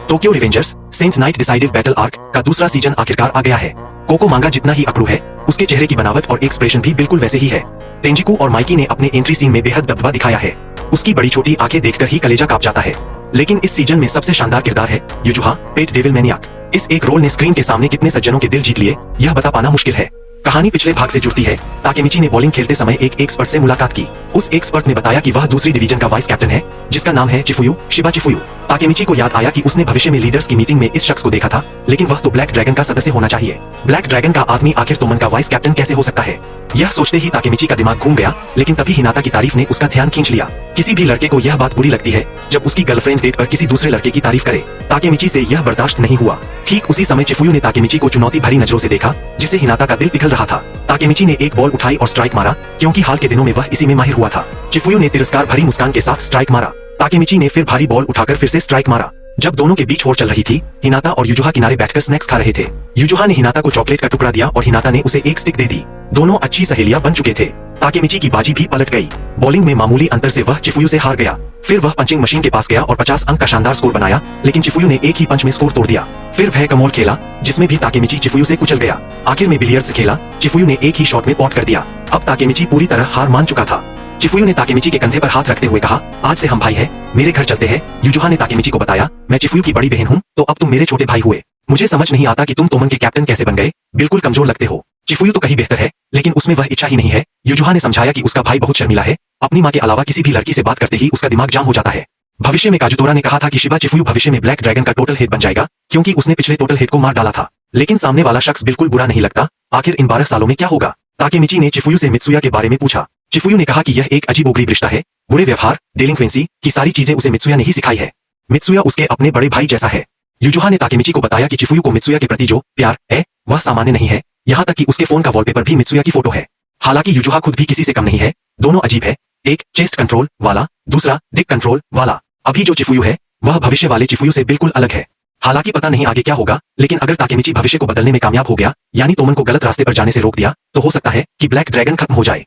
Tokyo Revengers saint night decisive battle arc का दूसरा season आखिरकार आ गया है। कोको मांगा जितना ही अकड़ू है, उसके चेहरे की बनावट और एक्सप्रेशन भी बिल्कुल वैसे ही है। तेंजिकू और माइकी ने अपने एंट्री सीन में बेहद दबदबा दिखाया है। उसकी बड़ी छोटी आंखें देखकर ही कलेजा कांप जाता है। लेकिन इस सीजन में सबसे शानदार किरदार है युजुहा, पेट डेविल मैनियाक। इस एक रोल ने स्क्रीन के सामने कितने सज्जनों के दिल जीत लिए, यह बता पाना मुश्किल है। कहानी पिछले भाग से जुड़ती है। ताकेमिची ने बॉलिंग खेलते समय एक एक्सपर्ट से मुलाकात की। उस एक्सपर्ट ने बताया कि वह दूसरी डिवीजन का वाइस कैप्टन है, जिसका नाम है चिफुयु, शिबा चिफुयु। ताकेमिची को याद आया कि उसने भविष्य में लीडर्स की मीटिंग में इस शख्स को देखा था, लेकिन वह तो ब्लैक ड्रैगन का सदस्य होना चाहिए। ब्लैक ड्रैगन का आदमी आखिर तोमन का वाइस कैप्टन कैसे हो सकता है? यह सोचते ही ताकेमिची का दिमाग घूम गया, लेकिन तभी हिनाता की तारीफ ने उसका ध्यान खींच लिया। किसी भी लड़के को यह बात बुरी लगती है जब उसकी गर्लफ्रेंड डेट पर किसी दूसरे लड़के की तारीफ करे। ताकेमिची से यह बर्दाश्त नहीं हुआ। ठीक उसी समय चिफुयु ने ताकेमिची को चुनौती भरी नजरों से देखा, जिसे हिनाता का दिल पिघल रहा था। ताकेमिची ने एक बॉल उठाई और स्ट्राइक मारा, क्योंकि हाल के दिनों में वह इसी में माहिर हुआ था। चिफुयु ने तिरस्कार भरी मुस्कान के साथ स्ट्राइक मारा। ताकेमिची ने फिर भारी बॉल उठाकर फिर से स्ट्राइक मारा। जब दोनों के बीच होड़ चल रही थी, हिनाता और युजुहा किनारे बैठकर स्नैक्स खा रहे थे। युजुहा ने हिनाता को चॉकलेट का टुकड़ा दिया और हिनाता ने उसे एक स्टिक दे दी। दोनों अच्छी सहेलियां बन चुके थे। ताकेमिची की बाजी भी पलट गई। बॉलिंग में मामूली अंतर से वह चिफुयु से हार गया। फिर वह पंचिंग मशीन के पास गया और 50 अंक का शानदार स्कोर बनाया, लेकिन चिफुयु ने एक ही पंच में स्कोर तोड़ दिया। फिर वह कमोल खेला, जिसमें भी ताकेमिची चिफुयु से कुचल गया। आखिर में बिलियर्ड्स खेला, चिफुयु ने एक ही शॉट में पॉट कर दिया। अब ताकेमिची पूरी तरह हार मान चुका था। चिफुयु ने ताकेमिची के कंधे पर हाथ रखते हुए कहा, आज से हम भाई हैं, मेरे घर चलते हैं। युजुहा ने ताकेमिची को बताया, मैं चिफुयु की बड़ी बहन हूँ, तो अब तुम मेरे छोटे भाई हुए। मुझे समझ नहीं आता कि तुम तोमन के कैप्टन कैसे बन गए, बिल्कुल कमजोर लगते हो। चिफुयु तो कहीं बेहतर है, लेकिन उसमें वह इच्छा ही नहीं है। युजुहा ने समझाया कि उसका भाई बहुत शर्मिला है, अपनी माँ के अलावा किसी भी लड़की से बात करते ही उसका दिमाग जाम हो जाता है। भविष्य में काजुतोरा ने कहा था कि शिबा चिफुयु भविष्य में ब्लैक ड्रैगन का टोटल हेड बन जाएगा, क्योंकि उसने पिछले टोटल हेड को मार डाला था। लेकिन सामने वाला शख्स बिल्कुल बुरा नहीं लगता। आखिर इन 12 सालों में क्या होगा? ताकेमिची ने चिफुयु से मित्सुया के बारे में पूछा। चिफुयु ने कहा कि यह एक अजीबोगरीब रिश्ता है। बुरे व्यवहार, डेलिंक्वेंसी की सारी चीजें उसे मित्सुया ने ही सिखाई है। मित्सुया उसके अपने बड़े भाई जैसा है। युजुहा ने ताकेमिची को बताया कि चिफुयु को मित्सुया के प्रति जो प्यार है, वह सामान्य नहीं है। यहाँ तक कि उसके फोन का वॉलपेपर भी मित्सुया की फोटो है। हालांकि युजुहा खुद भी किसी से कम नहीं है। दोनों अजीब है, एक चेस्ट कंट्रोल वाला, दूसरा डिक कंट्रोल वाला। अभी जो चिफुयु है, वह भविष्य वाले चिफुयु से बिल्कुल अलग है। हालांकि पता नहीं आगे क्या होगा, लेकिन अगर ताकेमिची भविष्य को बदलने में कामयाब हो गया, यानी तोमन को गलत रास्ते पर जाने से रोक दिया, तो हो सकता है कि ब्लैक ड्रैगन खत्म हो जाए।